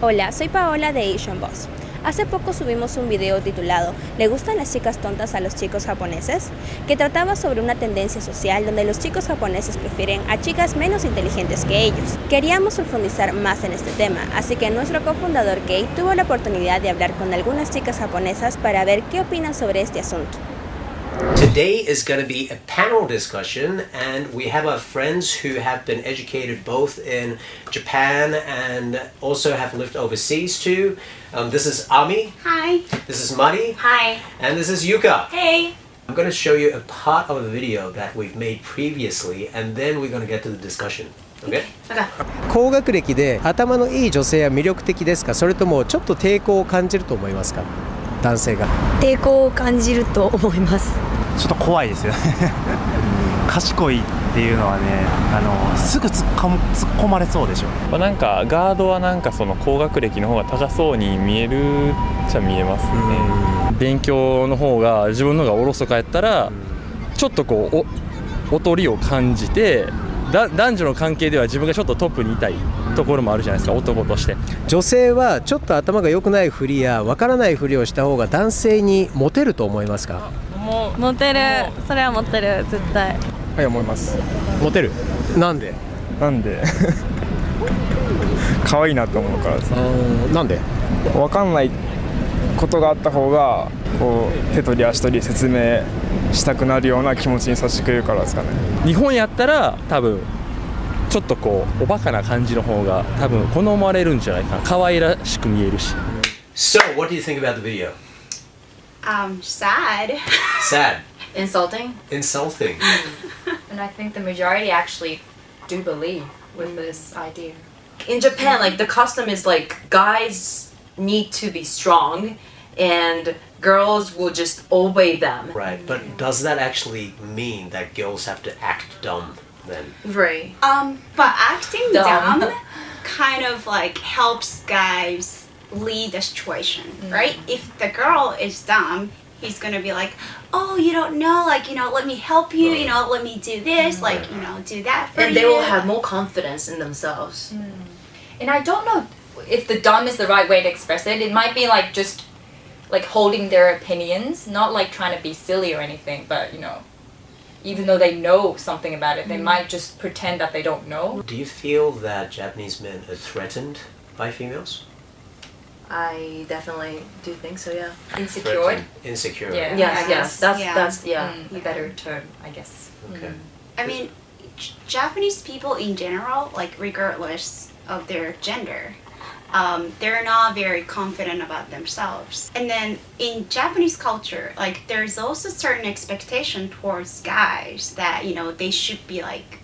Hola, soy Paola de Asian Boss. Hace poco subimos un video titulado ¿Le gustan las chicas tontas a los chicos japoneses?, que trataba sobre una tendencia social donde los chicos japoneses prefieren a chicas menos inteligentes que ellos. Queríamos profundizar más en este tema, así que nuestro cofundador Kei tuvo la oportunidad de hablar con algunas chicas japonesas para ver qué opinan sobre este asunto. Today is going to be a panel discussion, and we have our friends who have been educated both in Japan and also have lived overseas too. This is Ami. Hi. This is Mari. Hi. And this is Yuka. Hey. I'm going to show you a part of a video that we've made previously, and then we're going to get to the discussion. Okay? Okay. 高学歴で頭のいい女性は魅力的ですか、それともちょっと抵抗を感じると思いますか、男性が。抵抗を感じると思います。ちょっと怖いですよね賢いっていうのはね、すぐ突っ込まれそうでしょ。なんかガードはなんかその高学歴の方が高そうに見えるっちゃ見えますね。勉強の方が自分の方がおろそかやったらちょっとこう劣りを感じて、男女の関係では自分がちょっとトップにいたいところもあるじゃないですか、男として。女性はちょっと頭が良くないふりやわからないふりをした方が男性にモテると思いますか。モテる、それはモテる、絶対。はい、思います。モテる。なんで可愛いなと思うからです。なんで分かんないことがあった方がこう手取り足取り説明したくなるような気持ちにさせてくれるからですかね。日本やったら多分ちょっとこうおバカな感じの方が多分好まれるんじゃないかな。可愛らしく見えるし。So, what do you think about the video? Sad. Sad. Insulting. Insulting. And I think the majority actually do believe with this idea. In Japan, like the custom is like guys need to be strong and girls will just obey them. Right, but does that actually mean that girls have to act dumb then? Right. But acting Dumb. dumb kind of like helps guys lead the situation, right? If the girl is dumb, he's gonna be like, oh, you don't know, like, let me help you, let me do this, like, do that for you. And they will have more confidence in themselves. And I don't know if the dumb is the right way to express it. It might be like just like holding their opinions, not like trying to be silly or anything, but even though they know something about it, they might just pretend that they don't know. Do you feel that Japanese men are threatened by females? I definitely do think so, yeah. Insecure? Insecure. Yeah. Yes. That's a better term, I guess. Okay. I mean, Japanese people in general, like regardless of their gender, they're not very confident about themselves. And then in Japanese culture, like there's also certain expectation towards guys that, they should be like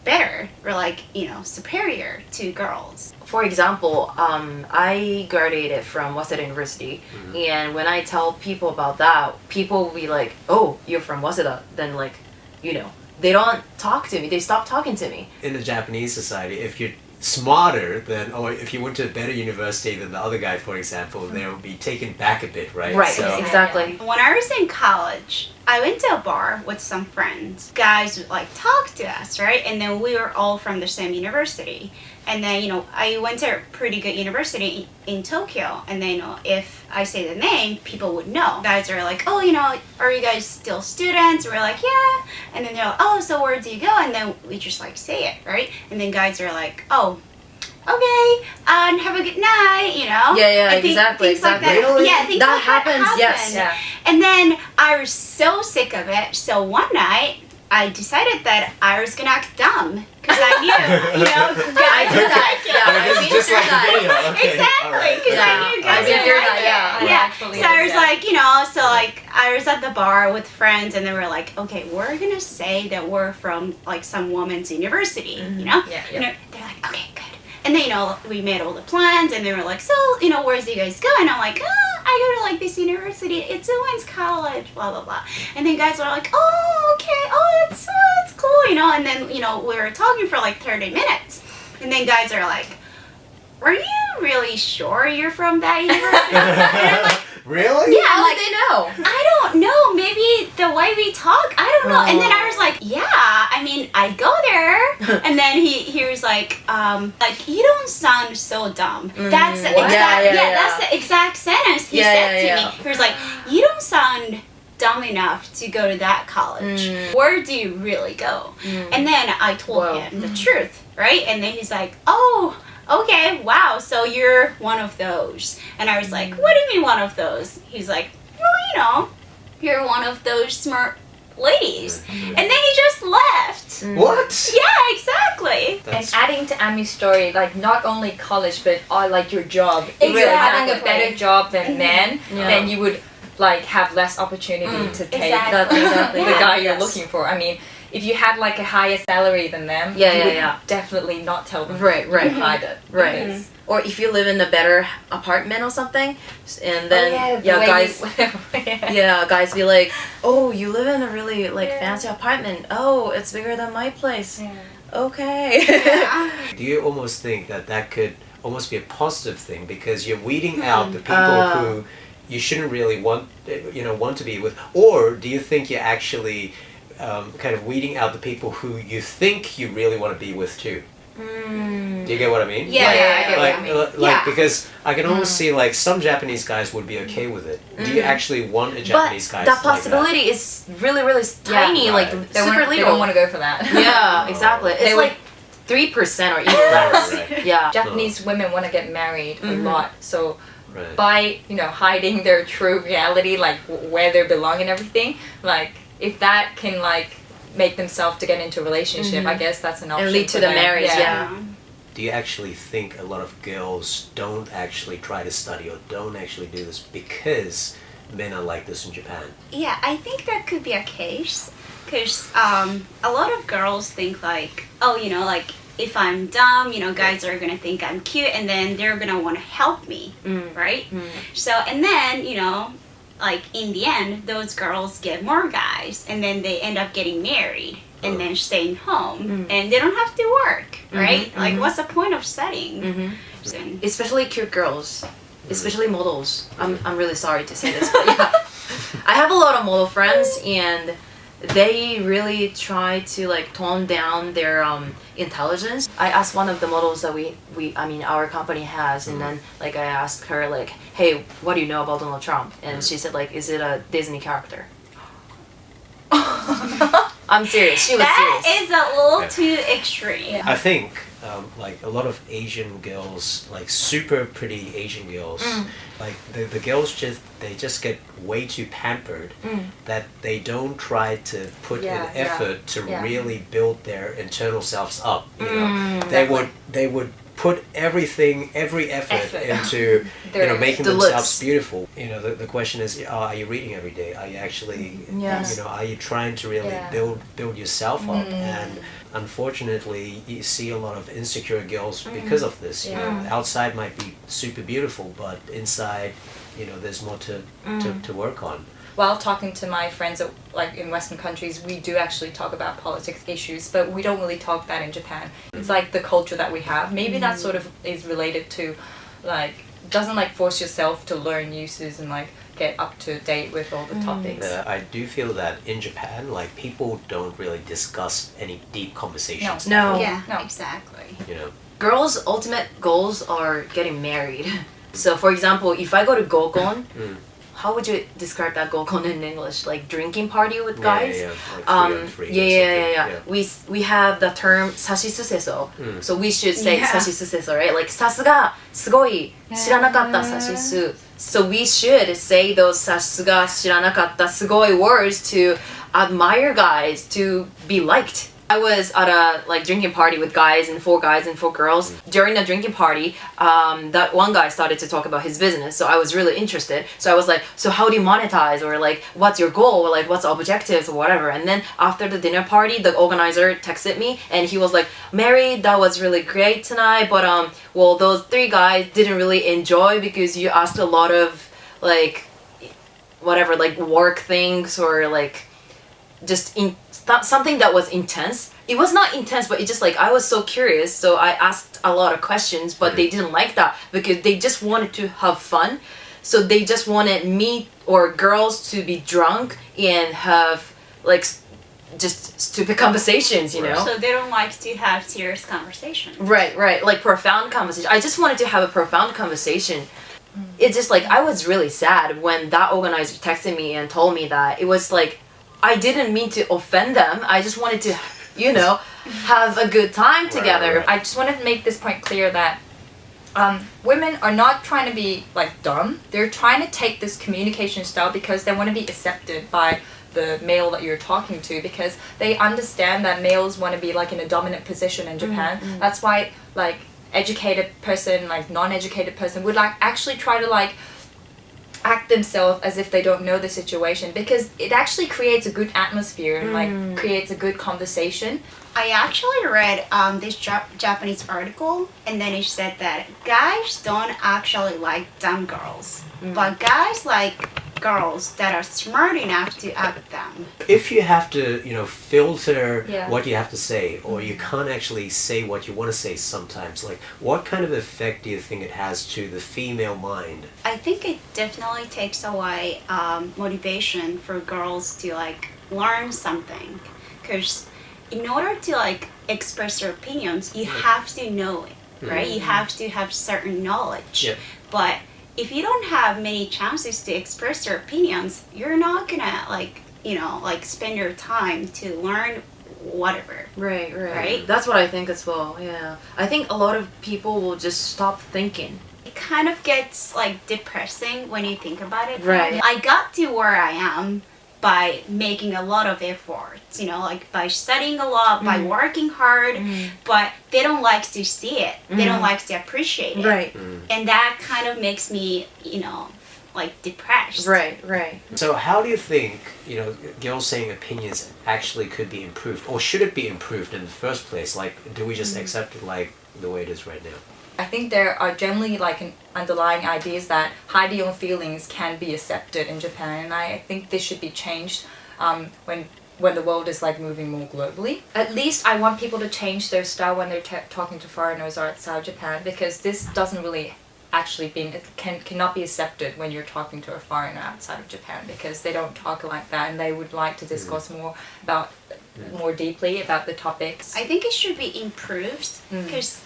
better or like, superior to girls. For example, I graduated from Waseda University, and when I tell people about that, people will be like, oh, you're from Waseda, then like, they don't talk to me, they stop talking to me. In the Japanese society, if you're smarter than, or if you went to a better university than the other guy, for example, they will be taken back a bit, right? Right, So, exactly. When I was in college, I went to a bar with some friends. Guys would like talk to us, right? And then we were all from the same university. And then, I went to a pretty good university in Tokyo. And then, if I say the name, people would know. Guys are like, oh, are you guys still students? We're like, yeah. And then they're like, oh, so where do you go? And then we just like say it, right? And then guys are like, oh, okay, and have a good night, Yeah, exactly. Things like that. Really? Yeah, things That like happens, that yes. happen. Yeah. And then I was so sick of it. So one night, I decided that I was gonna act dumb because I knew, I do that. Yeah, this is just like the video. Okay. Exactly, because I knew guys I did would hear like that, it. yeah. So I was like, so like I was at the bar with friends, and they were like, okay, we're gonna say that we're from like some women's university, Yeah. They're like, okay, good. And then, we made all the plans, and they were like, so, where do you guys go? And I'm like, I go to, like, this university. It's a women's college, blah, blah, blah. And then guys were like, oh, okay. Oh, that's cool, And then, we were talking for, like, 30 minutes. And then guys are like, are you really sure you're from that university? And I'm like, really? Yeah, How did they know? I don't know. Maybe the way we talk, I don't know. And then I was like, yeah. I mean, I go there, and then he was like, you don't sound so dumb. That's the exact, that's the exact sentence he said to me. He was like, you don't sound dumb enough to go to that college. Where do you really go? And then I told him the truth, right? And then he's like, oh, okay, wow, so you're one of those. And I was like, what do you mean one of those? He's like, well, you know, you're one of those smart ladies. And then he just left. What? Yeah, exactly. And adding to Ami's story, like not only college, but like your job. If you're Exactly. having a better job than men, then you would like have less opportunity to take Exactly. the guy you're looking for. I mean, if you had like a higher salary than them, you would definitely not tell them Right. to hide it. Right. Because- Or if you live in a better apartment or something, and then the way guys, you- guys be like, oh, you live in a really like fancy apartment. Oh, it's bigger than my place. Okay. Do you almost think that could almost be a positive thing because you're weeding out the people who you shouldn't really want to be with, or do you think you're actually kind of weeding out the people who you think you really want to be with too? Do you get what I mean? Yeah, I get what you mean. Like because I can almost see like some Japanese guys would be okay with it. Do you actually want a Japanese guy? That possibility is really, really tiny, like They super They little. don't want to go for that. Yeah, exactly. It's would- like 3% or even less. Right. Yeah. Japanese women want to get married a lot, so Right. by hiding their true reality, like where they belong and everything, like if that can like make themselves to get into a relationship, I guess that's an option. And lead to for the them. marriage, yeah. Do you actually think a lot of girls don't actually try to study or don't actually do this because men are like this in Japan? Yeah, I think that could be a case because a lot of girls think like, oh, like if I'm dumb, guys are gonna think I'm cute, and then they're gonna want to help me, right? So, and then like in the end, those girls get more guys, and then they end up getting married and then staying home, and they don't have to work, right? Like, what's the point of studying? Especially cute girls, especially models. I'm really sorry to say this, but yeah. I have a lot of model friends, and they really try to like tone down their intelligence. I asked one of the models that our company has, and then like I asked her like, hey, what do you know about Donald Trump? And she said like, is it a Disney character? I'm serious. She was That serious. is a little too extreme. I think like a lot of Asian girls, like super pretty Asian girls, like the girls just get way too pampered that they don't try to put in effort to really build their internal selves up. They would put every effort into making The themselves looks. beautiful. The question is, are you reading every day? Are you actually are you trying to really build yourself up? And unfortunately you see a lot of insecure girls because of this. Outside might be super beautiful, but inside there's more to work on. While talking to my friends like in Western countries, we do actually talk about politics issues, but we don't really talk that in Japan. It's like the culture that we have. Maybe that sort of is related to like doesn't like force yourself to learn uses and like get up to date with all the topics. I do feel that in Japan, like people don't really discuss any deep conversations. No. Yeah, No. exactly. Girls' ultimate goals are getting married. So for example, if I go to Gokon, how would you describe that Gokon in English? Like drinking party with guys? Like 3 on 3 or something. We have the term sashisuseso. So we should say sashisuseso, right? Like sasuga, sugoi, shiranakatta sashisu. So we should say those sasuga, shiranakatta, sugoi words to admire guys, to be liked. I was at a like drinking party with guys and 4 girls. During the drinking party, that one guy started to talk about his business, so I was really interested. So I was like, so how do you monetize, or like what's your goal, or like what's objectives or whatever. And then after the dinner party, the organizer texted me and he was like, Mary, that was really great tonight, but well, those 3 guys didn't really enjoy because you asked a lot of like whatever, like work things, or like just something that was intense. It was not intense, but it just like I was so curious, so I asked a lot of questions, but they didn't like that because they just wanted to have fun. So they just wanted me or girls to be drunk and have like just stupid conversations, you know? So they don't like to have serious conversations. Right, like profound conversation. I just wanted to have a profound conversation. It's just like, I was really sad when that organizer texted me and told me that. It was like, I didn't mean to offend them. I just wanted to, you know, have a good time together. I just wanted to make this point clear that women are not trying to be like dumb. They're trying to take this communication style because they want to be accepted by the male that you're talking to, because they understand that males want to be like in a dominant position in Japan. That's why like educated person, like non-educated person would like actually try to like act themselves as if they don't know the situation, because it actually creates a good atmosphere and like creates a good conversation. I actually read this Japanese article, and then it said that guys don't actually like dumb girls, but guys like girls that are smart enough to act them. If you have to, you know, filter Yeah. what you have to say, or you can't actually say what you want to say sometimes, like what kind of effect do you think it has to the female mind? I think it definitely takes away motivation for girls to like learn something, because in order to like express your opinions, you have to know it, right? You have to have certain knowledge. Yeah. But if you don't have many chances to express your opinions, you're not gonna like, you know, like spend your time to learn whatever. Right. That's what I think as well, yeah. I think a lot of people will just stop thinking. It kind of gets like depressing when you think about it. Right. I got to where I am by making a lot of efforts, you know, like by studying a lot, by working hard, but they don't like to see it. They don't like to appreciate it. Right. And that kind of makes me, you know, like depressed. Right. So how do you think, you know, girls saying opinions actually could be improved, or should it be improved in the first place? Like, do we just accept it like the way it is right now? I think there are generally like an underlying ideas that hiding your feelings can be accepted in Japan, and I think this should be changed when the world is like moving more globally. At least I want people to change their style when they're talking to foreigners outside Japan, because this doesn't really actually cannot be accepted when you're talking to a foreigner outside of Japan, because they don't talk like that and they would like to discuss more deeply about the topics. I think it should be improved, because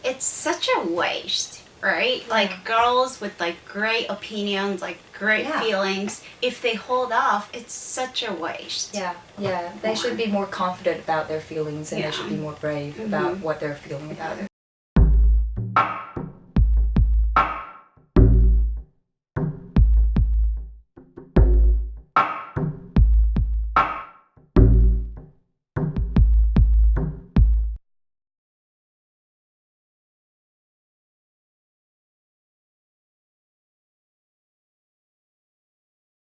it's such a waste, right? Like girls with like great opinions, like great feelings, if they hold off, it's such a waste. Yeah, they should be more confident about their feelings, and they should be more brave about what they're feeling about it.